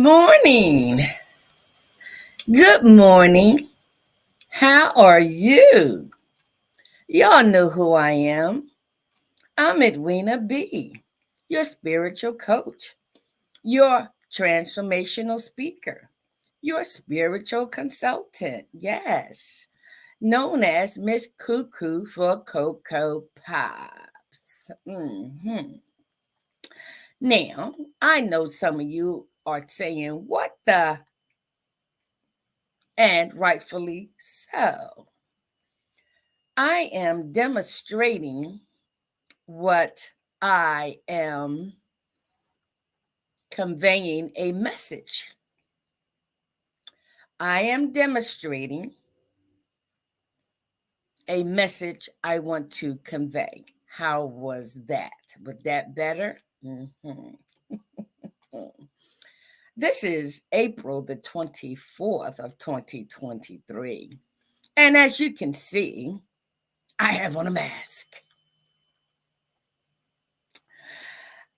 Morning. Good morning. How are you? Y'all know who I am. I'm Edwina B., your spiritual coach, your transformational speaker, your spiritual consultant. Yes, known as Miss Cuckoo for Cocoa Pops. Now, I know some of you are saying, what the? And rightfully so. I am demonstrating what I am conveying a message. I am demonstrating a message I want to convey. How was that? Was that better? This is April the 24th of 2023. And as you can see, I have on a mask.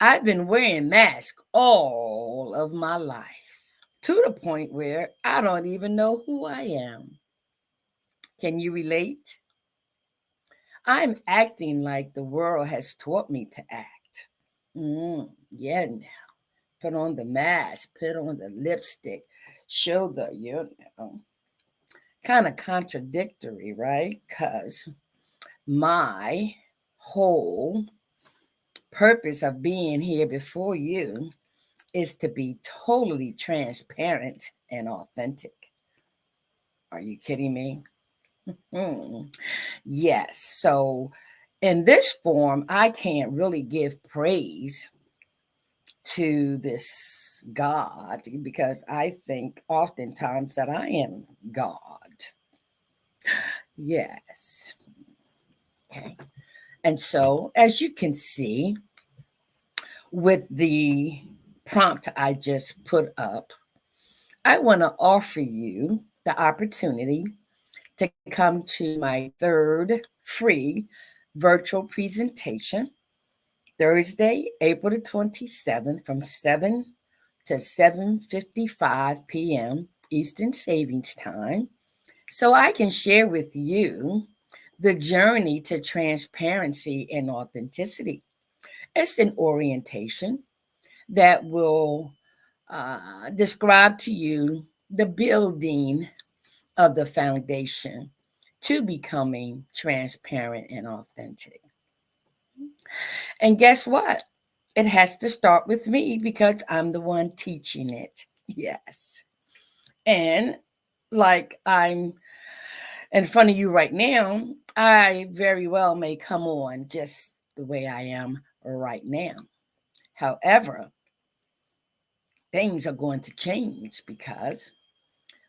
I've been wearing masks all of my life, to the point where I don't even know who I am. Can you relate? I'm acting like the world has taught me to act. Yeah, now. Put on the mask, put on the lipstick, show kind of contradictory, right? Because my whole purpose of being here before you is to be totally transparent and authentic. Are you kidding me? Yes. So, in this form, I can't really give praise to this God because I think oftentimes that I am God. Yes. Okay. And so, as you can see, with the prompt I just put up, I want to offer you the opportunity to come to my third free virtual presentation Thursday, April the 27th from 7 to 7:55 p.m. Eastern Savings Time so I can share with you the journey to transparency and authenticity. It's an orientation that will describe to you the building of the foundation to becoming transparent and authentic. And guess what? It has to start with me because I'm the one teaching it. Yes. And like I'm in front of you right now, I very well may come on just the way I am right now. However, things are going to change because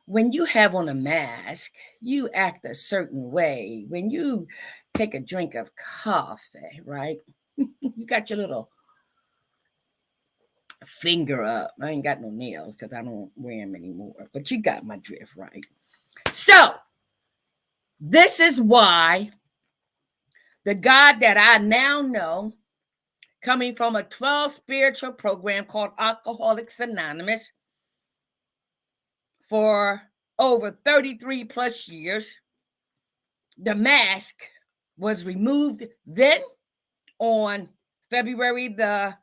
when you have on a mask, you act a certain way. When you take a drink of coffee, right? You got your little finger up. I ain't got no nails because I don't wear them anymore. But you got my drift, right? So, this is why the God that I now know, coming from a 12 spiritual program called Alcoholics Anonymous for over 33 plus years, the mask was removed then on February the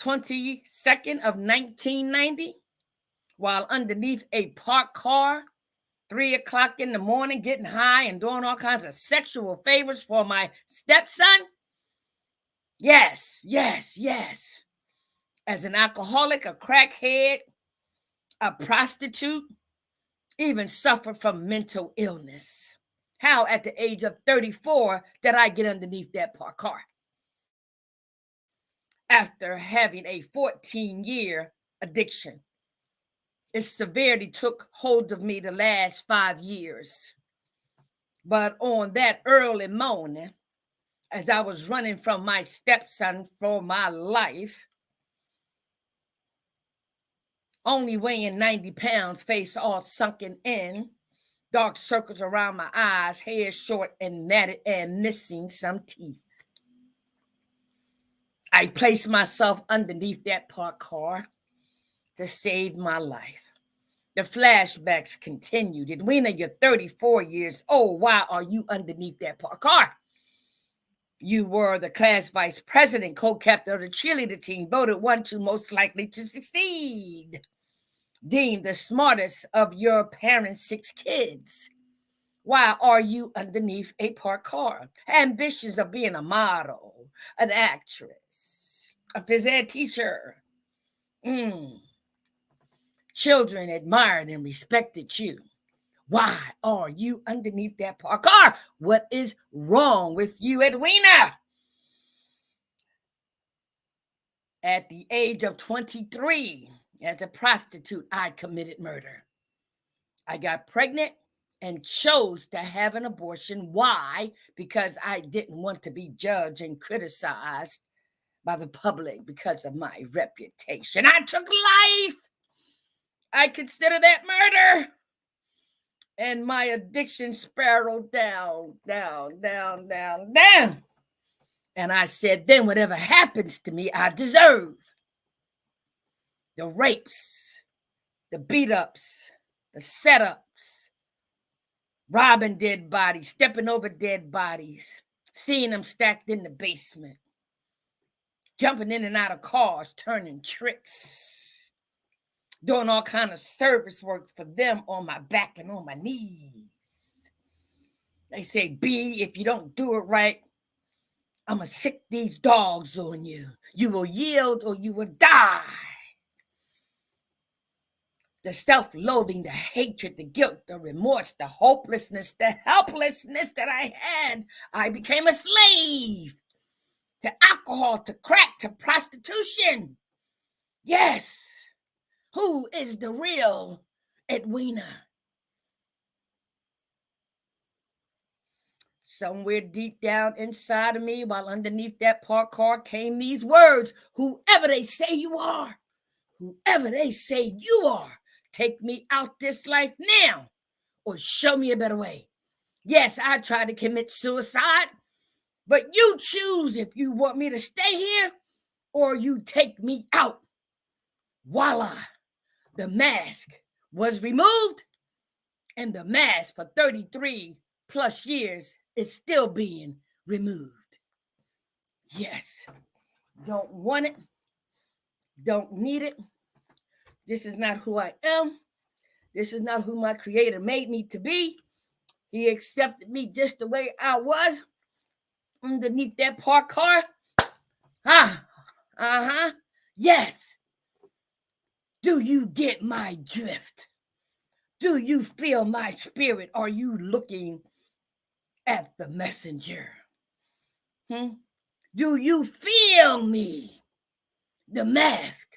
22nd of 1990 while underneath a parked car, 3 o'clock in the morning, getting high and doing all kinds of sexual favors for my stepson. Yes, yes, yes. As an alcoholic, a crackhead, a prostitute, even suffer from mental illness. How at the age of 34 did I get underneath that parked car? After having a 14-year addiction. Its severity took hold of me the last 5 years. But on that early morning, as I was running from my stepson for my life, only weighing 90 pounds, face all sunken in, dark circles around my eyes, hair short and matted and missing some teeth. I placed myself underneath that parked car to save my life. The flashbacks continued. Edwina, you're 34 years old. Why are you underneath that parked car? You were the class vice president, co-captain of the cheerleader team, voted 1-2 most likely to succeed. Deemed the smartest of your parents' 6 kids. Why are you underneath a parked car? Ambitions of being a model, an actress, a phys ed teacher. Children admired and respected you. Why are you underneath that parked car? What is wrong with you, Edwina? At the age of 23, as a prostitute, I committed murder. I got pregnant and chose to have an abortion. Why? Because I didn't want to be judged and criticized by the public because of my reputation. I took life. I consider that murder. And my addiction spiraled down. And I said, then whatever happens to me, I deserve. The rapes, the beat-ups, the setups, robbing dead bodies, stepping over dead bodies, seeing them stacked in the basement, jumping in and out of cars, turning tricks, doing all kind of service work for them on my back and on my knees. They say, B, if you don't do it right, I'm going to sick these dogs on you. You will yield or you will die. The self-loathing, the hatred, the guilt, the remorse, the hopelessness, the helplessness that I had. I became a slave to alcohol, to crack, to prostitution. Yes. Who is the real Edwina? Somewhere deep down inside of me, while underneath that parked car, came these words. Whoever they say you are, whoever they say you are, take me out this life now or show me a better way. Yes, I tried to commit suicide, but you choose if you want me to stay here or you take me out. Voila, the mask was removed, and the mask for 33 plus years is still being removed. Yes, don't want it, don't need it. This is not who I am. This is not who my creator made me to be. He accepted me just the way I was underneath that parked car. Yes. Do you get my drift? Do you feel my spirit? Are you looking at the messenger? Do you feel me? The mask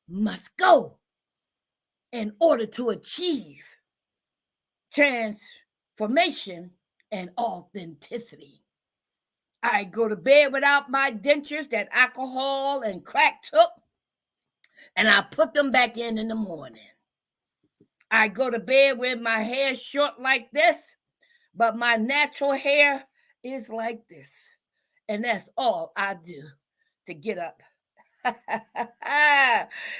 must go in order to achieve transformation and authenticity. I go to bed without my dentures that alcohol and crack took, and I put them back in the morning. I go to bed with my hair short like this, but my natural hair is like this. And that's all I do to get up.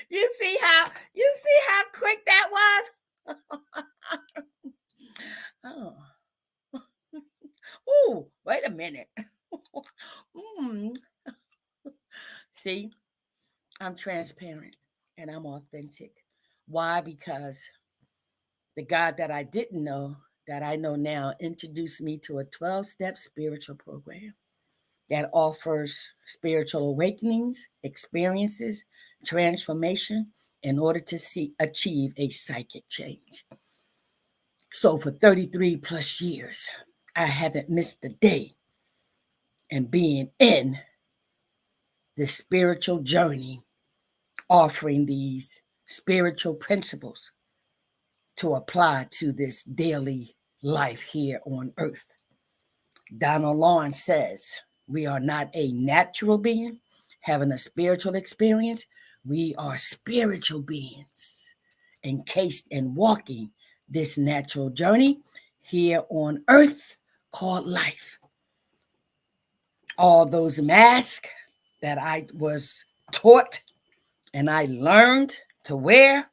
You see how quick that was? Oh. Ooh, wait a minute. See, I'm transparent and I'm authentic. Why? Because the God that I didn't know, that I know now, introduced me to a 12-step spiritual program that offers spiritual awakenings, experiences, transformation in order to achieve a psychic change. So for 33 plus years, I haven't missed a day in being in the spiritual journey, offering these spiritual principles to apply to this daily life here on earth. Donald Lawrence says, we are not a natural being having a spiritual experience. We are spiritual beings encased and walking this natural journey here on earth called life. All those masks that I was taught and I learned To where?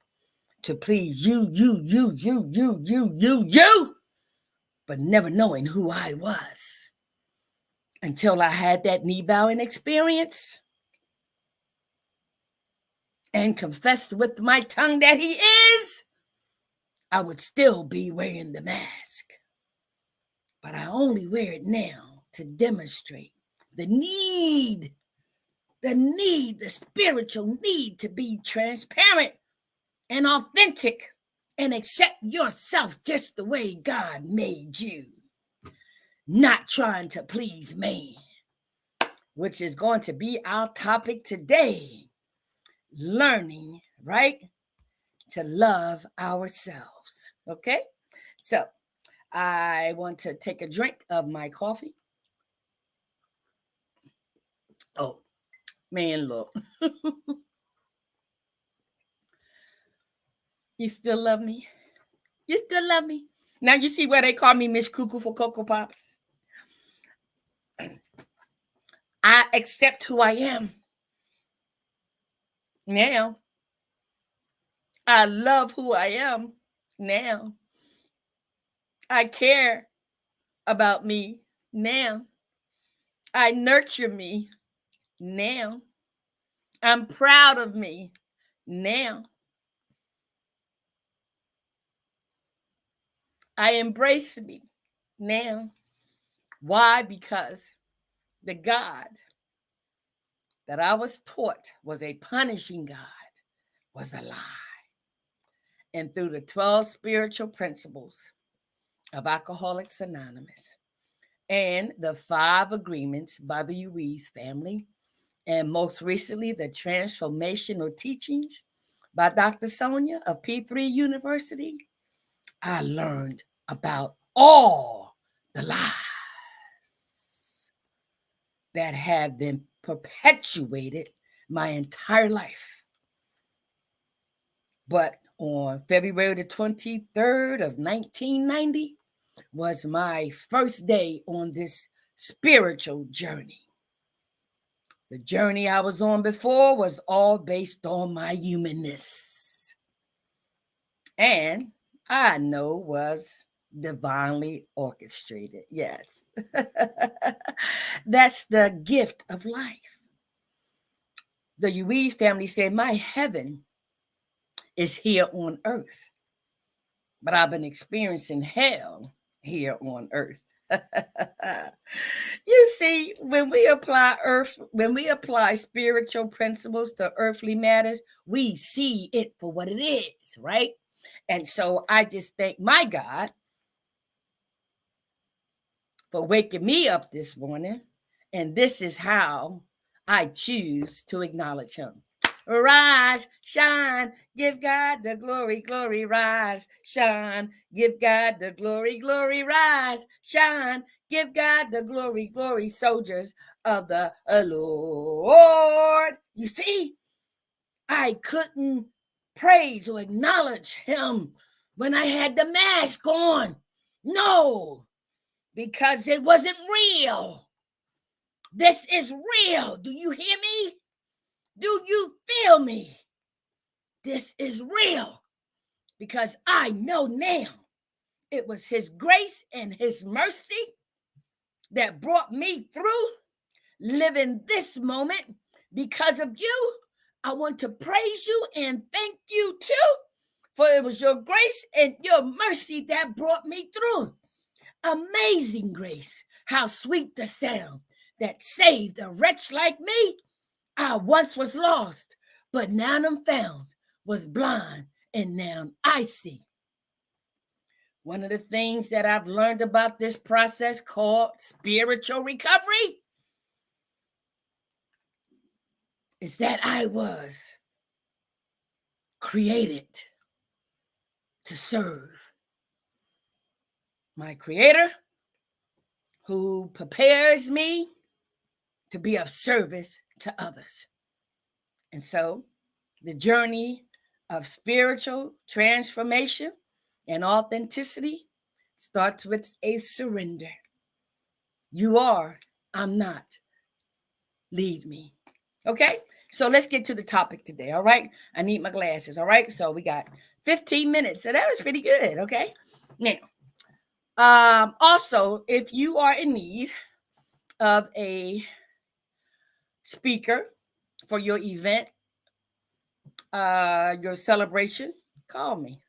To please you, but never knowing who I was until I had that knee bowing experience and confessed with my tongue that he is, I would still be wearing the mask. But I only wear it now to demonstrate the spiritual need to be transparent and authentic and accept yourself just the way God made you. Not trying to please man, which is going to be our topic today. Learning, right, to love ourselves. Okay? So I want to take a drink of my coffee. Oh, man, look. You still love me? You still love me? Now you see why they call me Miss Cuckoo for Cocoa Pops? I accept who I am. Now, I love who I am. Now, I care about me. Now, I nurture me. Now, I'm proud of me. Now, I embrace me. Now, why? Because the God that I was taught was a punishing God was a lie. And through the 12 spiritual principles of Alcoholics Anonymous and the 5 agreements by the Ruiz family, and most recently, the Transformational teachings by Dr. Sonja of P3 University, I learned about all the lies that have been perpetuated my entire life. But on February the 23rd of 1990 was my first day on this spiritual journey. The journey I was on before was all based on my humanness. And I know was divinely orchestrated. Yes. That's the gift of life. The Ruiz family said, my heaven is here on earth, but I've been experiencing hell here on earth. You see, when we apply spiritual principles to earthly matters, we see it for what it is, right? And so I just thank my God for waking me up this morning, and this is how I choose to acknowledge him. Rise, shine, give God the glory, glory, rise, shine, give God the glory, glory, rise, shine, give God the glory, glory, soldiers of the Lord. You see, I couldn't praise or acknowledge him when I had the mask on. No, because it wasn't real. This is real. Do you hear me? Do you feel me? This is real because I know now it was his grace and his mercy that brought me through living this moment. Because of you, I want to praise you and thank you too, for it was your grace and your mercy that brought me through. Amazing grace, how sweet the sound that saved a wretch like me. I once was lost, but now I'm found, was blind, and now I see. One of the things that I've learned about this process called spiritual recovery is that I was created to serve my Creator, who prepares me to be of service to others. And so the journey of spiritual transformation and authenticity starts with a surrender. You are, I'm not. Lead me. Okay? So let's get to the topic today. All right. I need my glasses. All right. So we got 15 minutes. So that was pretty good. Okay. Now, also, if you are in need of a speaker for your event, your celebration, call me.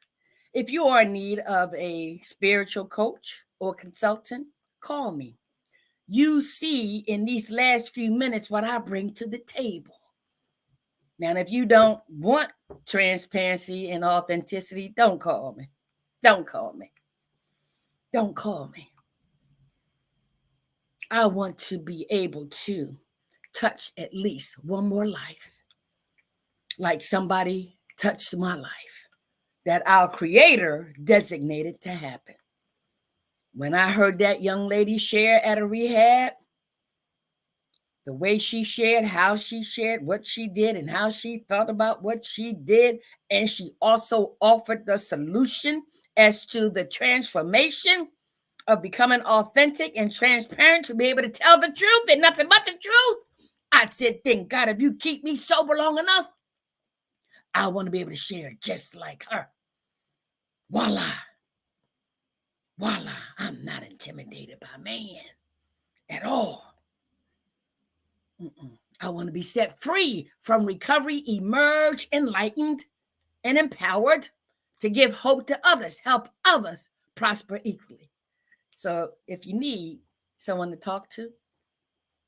If you are in need of a spiritual coach or consultant, call me. You see in these last few minutes what I bring to the table. Now, if you don't want transparency and authenticity, don't call me. Don't call me. Don't call me. I want to be able to touch at least one more life, like somebody touched my life, that our Creator designated to happen. When I heard that young lady share at a rehab, the way she shared, how she shared, what she did, and how she felt about what she did. And she also offered the solution as to the transformation of becoming authentic and transparent to be able to tell the truth and nothing but the truth. I said, thank God, if you keep me sober long enough, I want to be able to share just like her. Voila. Voila. I'm not intimidated by man at all. I want to be set free from recovery, emerge enlightened and empowered to give hope to others, help others prosper equally. So if you need someone to talk to,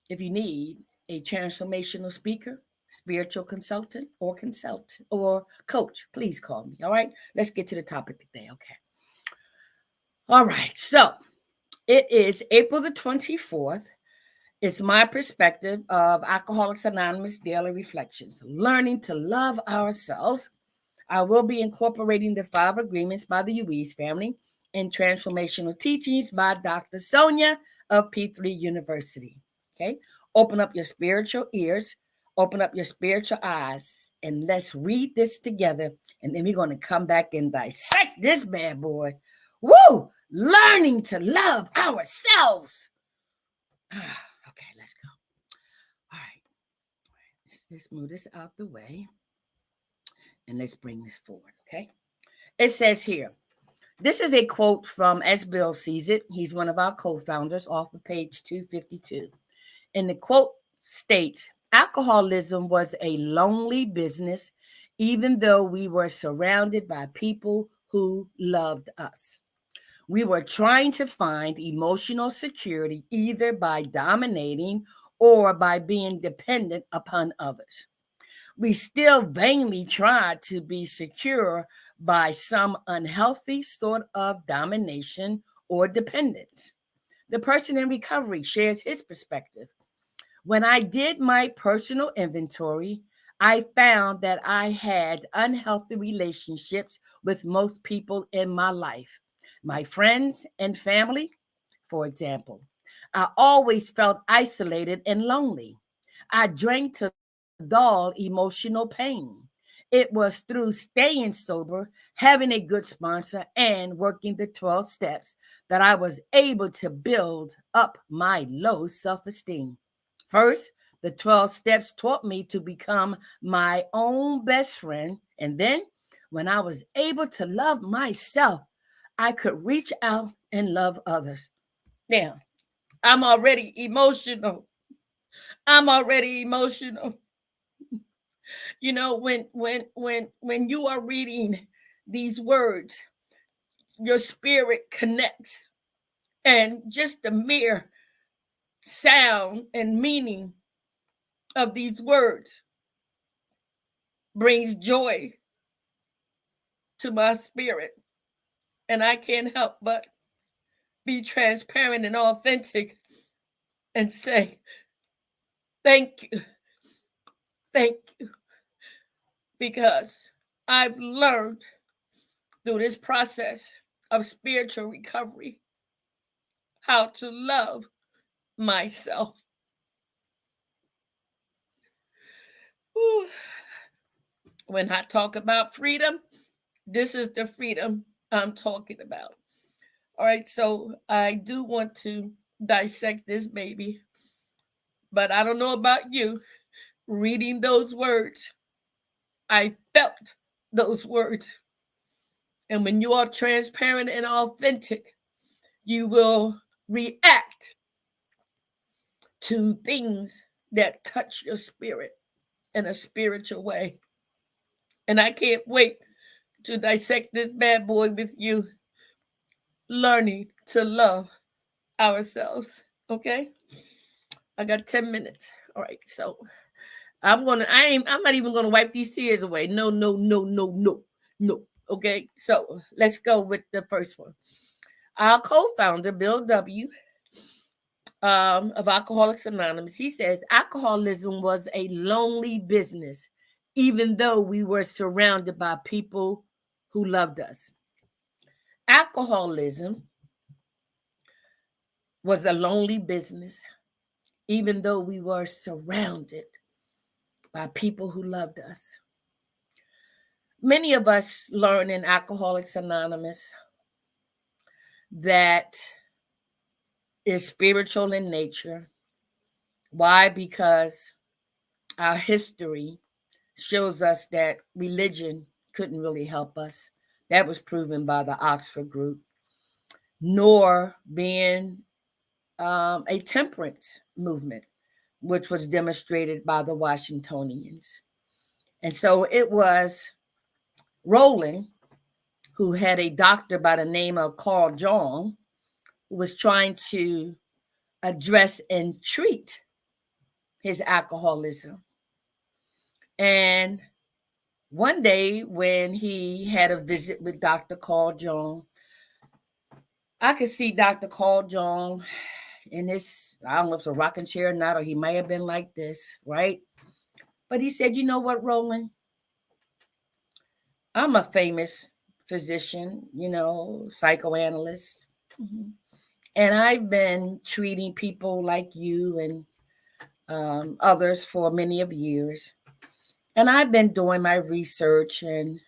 if you need a transformational speaker, spiritual consultant or coach, please call me. All right. Let's get to the topic today. Okay. All right. So it is April the 24th. It's my perspective of Alcoholics Anonymous Daily Reflections, learning to love ourselves. I will be incorporating the 5 agreements by the Ruiz family and transformational teachings by Dr. Sonja of P3 University. Okay, open up your spiritual ears, open up your spiritual eyes, and let's read this together. And then we're going to come back and dissect this bad boy. Woo! Learning to love ourselves. Okay, let's go. All right, let's move this out the way and let's bring this forward, okay? It says here, this is a quote from As Bill Sees It. He's one of our co-founders off of page 252. And the quote states, alcoholism was a lonely business, even though we were surrounded by people who loved us. We were trying to find emotional security either by dominating or by being dependent upon others. We still vainly try to be secure by some unhealthy sort of domination or dependence. The person in recovery shares his perspective. When I did my personal inventory, I found that I had unhealthy relationships with most people in my life, my friends and family, for example. I always felt isolated and lonely. I drank to dull emotional pain. It was through staying sober, having a good sponsor, and working the 12 steps that I was able to build up my low self esteem. First, the 12 steps taught me to become my own best friend. And then, when I was able to love myself, I could reach out and love others. Now, I'm already emotional. I'm already emotional. You know, when you are reading these words, your spirit connects. And just the mere sound and meaning of these words brings joy to my spirit. And I can't help but be transparent and authentic and say, thank you, thank you, because I've learned through this process of spiritual recovery how to love myself. Ooh. When I talk about freedom, this is the freedom I'm talking about. All right, so I do want to dissect this baby, but I don't know about you, reading those words. I felt those words. And when you are transparent and authentic, you will react to things that touch your spirit in a spiritual way. And I can't wait to dissect this bad boy with you, learning to love ourselves. Okay? I got 10 minutes. All right, so I'm not even gonna wipe these tears away. No, no, no, no, no, no. Okay, so let's go with the first one. Our co-founder, Bill W., of Alcoholics Anonymous, he says alcoholism was a lonely business, even though we were surrounded by people who loved us. Alcoholism was a lonely business, even though we were surrounded by people who loved us. Many of us learn in Alcoholics Anonymous that is spiritual in nature. Why? Because our history shows us that religion couldn't really help us. That was proven by the Oxford group, nor being a temperance movement, which was demonstrated by the Washingtonians. And so it was Rowling, who had a doctor by the name of Carl Jung, who was trying to address and treat his alcoholism. And one day when he had a visit with Dr. Carl Jung, I could see Dr. Carl Jung in this, I don't know if it's a rocking chair or not, or he may have been like this, right? But he said, you know what, Roland? I'm a famous physician, psychoanalyst. Mm-hmm. And I've been treating people like you and others for many of years. And I've been doing my research and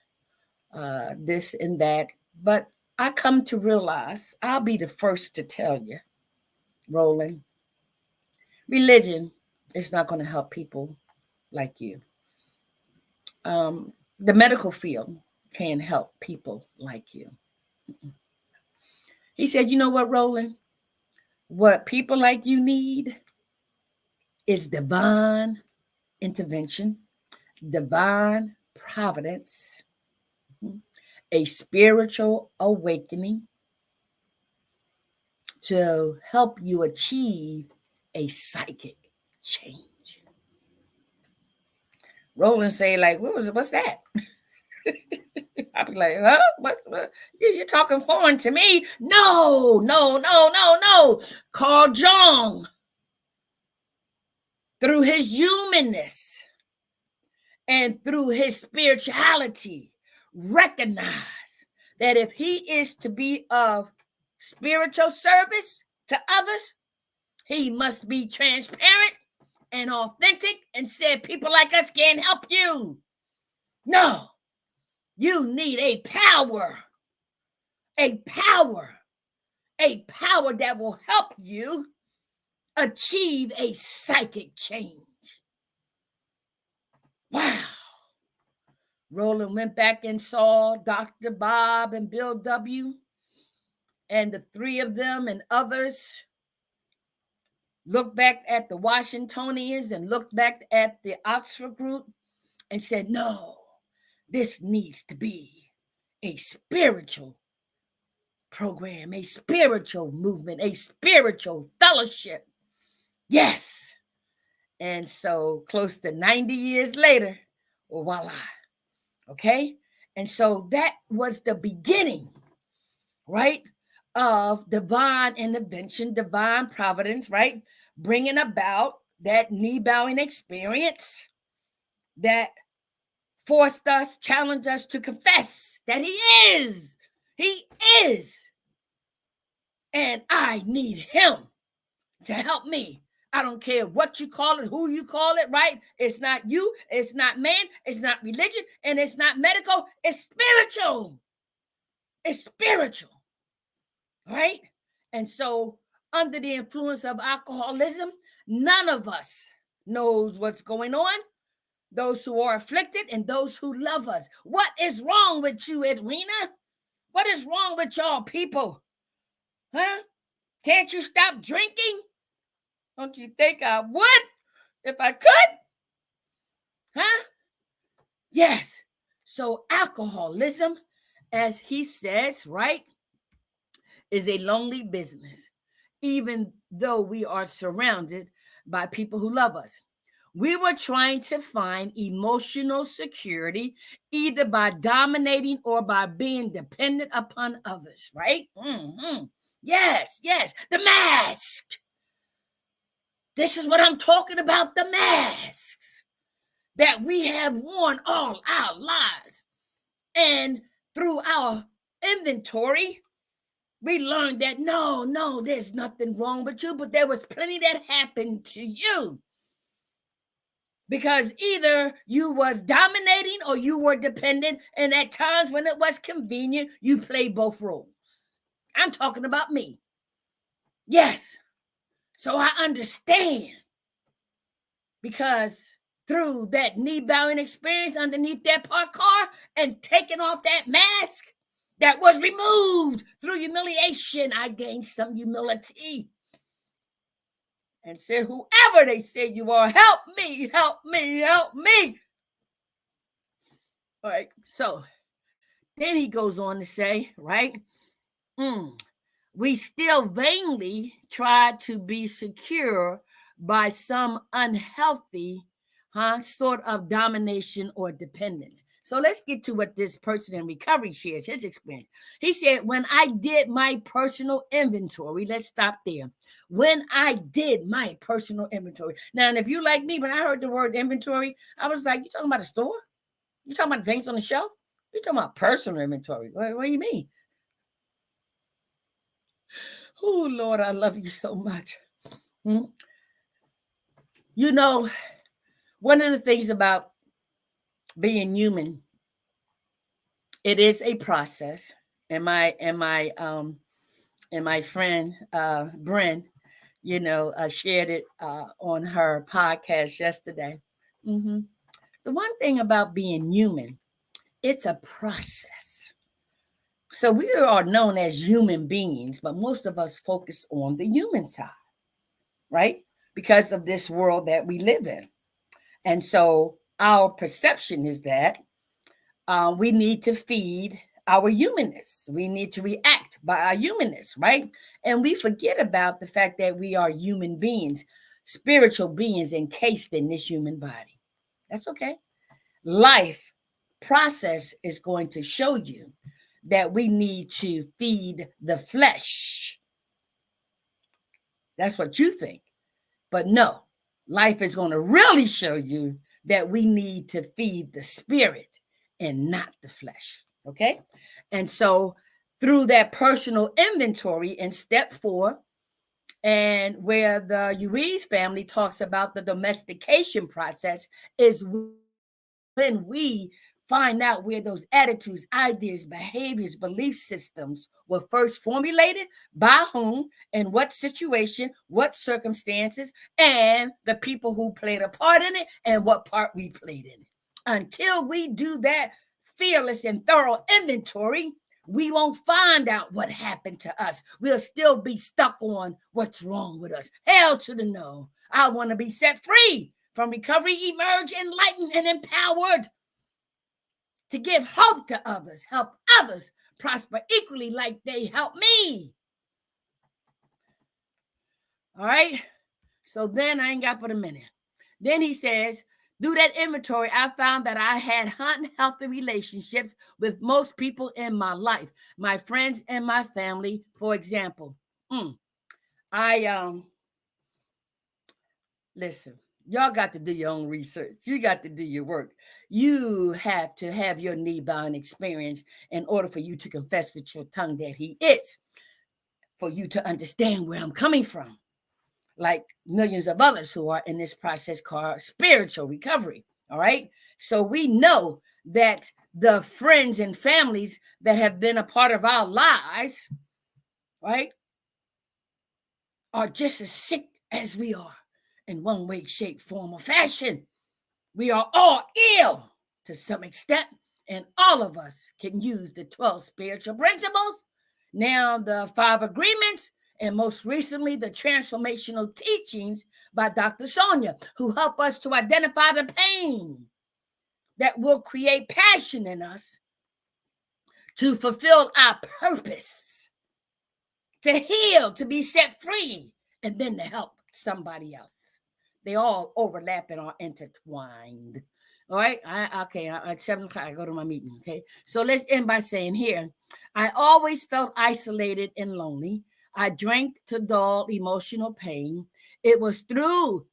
this and that. But I come to realize, I'll be the first to tell you, Roland, religion is not going to help people like you. The medical field can't help people like you. He said, you know what, Roland? What people like you need is divine intervention, divine providence, a spiritual awakening to help you achieve a psychic change. Roland say, like, what's that? I'd be like, huh? What? You're talking foreign to me. No. Carl Jung, through his humanness and through his spirituality, recognize that if he is to be of spiritual service to others, he must be transparent and authentic and said people like us can't help you. No, you need a power that will help you achieve a psychic change. Wow. Roland went back and saw Dr. Bob and Bill W. And the three of them and others looked back at the Washingtonians and looked back at the Oxford group and said, no, this needs to be a spiritual program, a spiritual movement, a spiritual fellowship. Yes. And so close to 90 years later, voila. Okay. And so that was the beginning, right, of divine intervention, divine providence, right? Bringing about that knee-bowing experience that forced us, challenged us to confess that he is. And I need him to help me. I don't care what you call it, who you call it, right? It's not you, it's not man, it's not religion, and it's not medical, it's spiritual. It's spiritual, right? And so under the influence of alcoholism, none of us knows what's going on, those who are afflicted, and those who love us. What is wrong with you, Edwina? What is wrong with y'all people? Huh? Can't you stop drinking? Don't you think I would if I could? Huh? Yes. So alcoholism, as he says, right, is a lonely business, even though we are surrounded by people who love us. We were trying to find emotional security either by dominating or by being dependent upon others, right? Mm-hmm. Yes, yes, the mask. This is what I'm talking about, the masks that we have worn all our lives. And through our inventory, we learned that no, there's nothing wrong with you, but there was plenty that happened to you. Because either you was dominating or you were dependent, and at times when it was convenient, you played both roles. I'm talking about me. Yes. So I understand. Because through that knee-bowing experience underneath that parked car and taking off that mask that was removed through humiliation, I gained some humility. And said, whoever they say you are, help me, help me, help me. All right, so then he goes on to say, right, we still vainly try to be secure by some unhealthy sort of domination or dependence. So let's get to what this person in recovery shares, his experience. He said, when I did my personal inventory, let's stop there. When I did my personal inventory. Now, and if you like me, when I heard the word inventory, I was like, you talking about a store? You talking about things on the shelf? You talking about personal inventory? What do you mean? Oh, Lord, I love you so much. You know, one of the things about being human, it is a process. And my friend Bren, shared it on her podcast yesterday. The one thing about being human, it's a process. So we are known as human beings, but most of us focus on the human side, right? Because of this world that we live in. And so our perception is that we need to feed our humanness. We need to react by our humanness, right? And we forget about the fact that we are human beings, spiritual beings encased in this human body. That's okay. Life process is going to show you that we need to feed the flesh. That's what you think. But no, life is going to really show you that we need to feed the spirit and not the flesh. Okay? And so through that personal inventory in step 4, and where the Ruiz family talks about the domestication process, is when we find out where those attitudes, ideas, behaviors, belief systems were first formulated, by whom, in what situation, what circumstances, and the people who played a part in it, and what part we played in it. Until we do that fearless and thorough inventory, we won't find out what happened to us. We'll still be stuck on what's wrong with us. Hell to the no. I want to be set free from recovery, emerge enlightened and empowered to give hope to others, help others prosper equally like they help me. All right? So then I ain't got but a minute. Then he says, through that inventory, I found that I had unhealthy relationships with most people in my life, my friends and my family, for example. Listen, y'all got to do your own research. You got to do your work. You have to have your knee-bowing experience in order for you to confess with your tongue that he is, for you to understand where I'm coming from, like millions of others who are in this process called spiritual recovery. All right. So we know that the friends and families that have been a part of our lives, right, are just as sick as we are. in one way, shape, form, or fashion. We are all ill to some extent, and all of us can use the 12 spiritual principles, now the 5 agreements, and most recently the transformational teachings by Dr. Sonja, who help us to identify the pain that will create passion in us to fulfill our purpose, to heal, to be set free, and then to help somebody else. They all overlap and are intertwined. All right. At 7:00, I go to my meeting. Okay. So let's end by saying here, I always felt isolated and lonely. I drank to dull emotional pain. It was through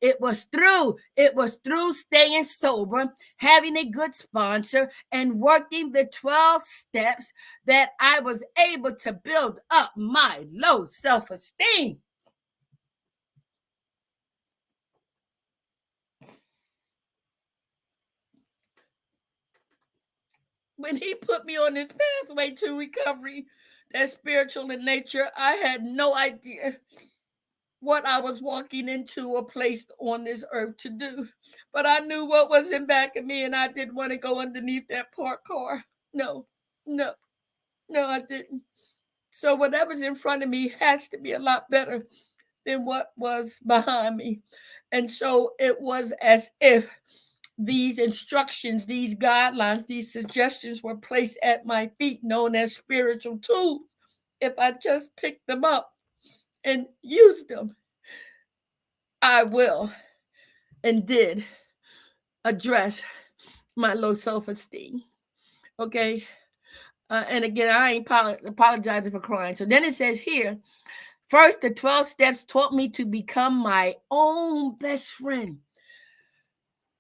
staying sober, having a good sponsor, and working the 12 steps that I was able to build up my low self-esteem. When he put me on this pathway to recovery, that's spiritual in nature, I had no idea what I was walking into or placed on this earth to do. But I knew what was in back of me, and I didn't want to go underneath that parked car. No, no, no, I didn't. So whatever's in front of me has to be a lot better than what was behind me. And so it was as if these instructions, these guidelines, these suggestions were placed at my feet, known as spiritual tools. If I just picked them up and used them, I will and did address my low self-esteem. Okay. And again, I ain't apologizing for crying. So then it says here, first, the 12 steps taught me to become my own best friend.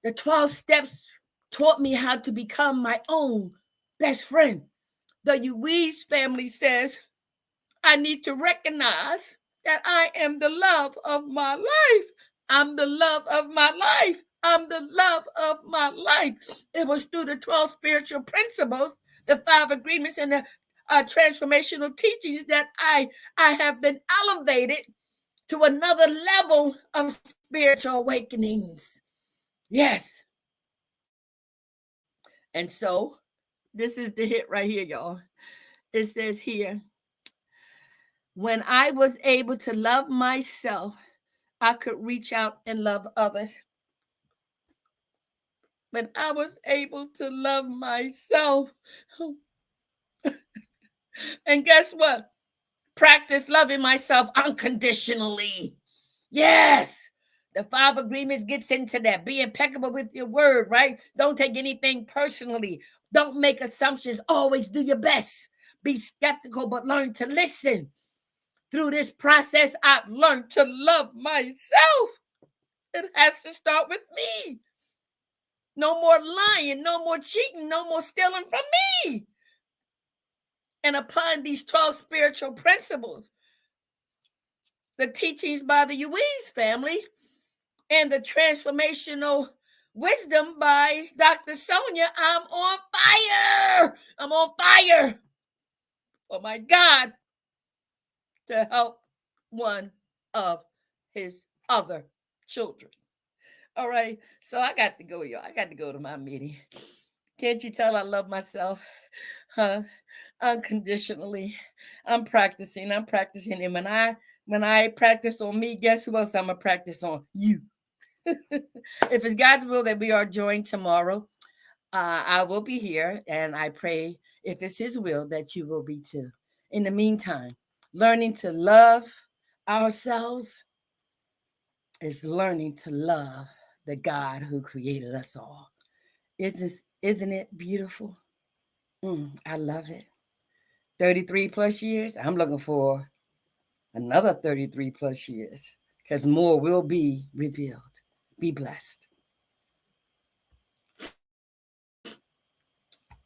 The 12 steps taught me how to become my own best friend. The Ruiz family says, I need to recognize that I am the love of my life. I'm the love of my life. I'm the love of my life. It was through the 12 spiritual principles, the 5 agreements, and the transformational teachings that I have been elevated to another level of spiritual awakenings. Yes. And so this is the hit right here, y'all. It says here, when I was able to love myself, I could reach out and love others. When I was able to love myself, and guess what? Practice loving myself unconditionally. Yes. The 5 agreements gets into that. Be impeccable with your word, right? Don't take anything personally. Don't make assumptions. Always do your best. Be skeptical, but learn to listen. Through this process, I've learned to love myself. It has to start with me. No more lying, no more cheating, no more stealing from me. And applying these 12 spiritual principles, the teachings by the Ruiz family, and the transformational wisdom by Dr. Sonja, I'm on fire. I'm on fire. Oh my God. To help one of his other children. All right. So I got to go, y'all. I got to go to my meeting. Can't you tell I love myself? Huh? Unconditionally. I'm practicing. And when I practice on me, guess who else I'm gonna practice on? You. If it's God's will that we are joined tomorrow, I will be here, and I pray, if it's His will, that you will be too. In the meantime, learning to love ourselves is learning to love the God who created us all. Isn't it beautiful? I love it. 33 plus years. I'm looking for another 33 plus years, because more will be revealed. Be blessed.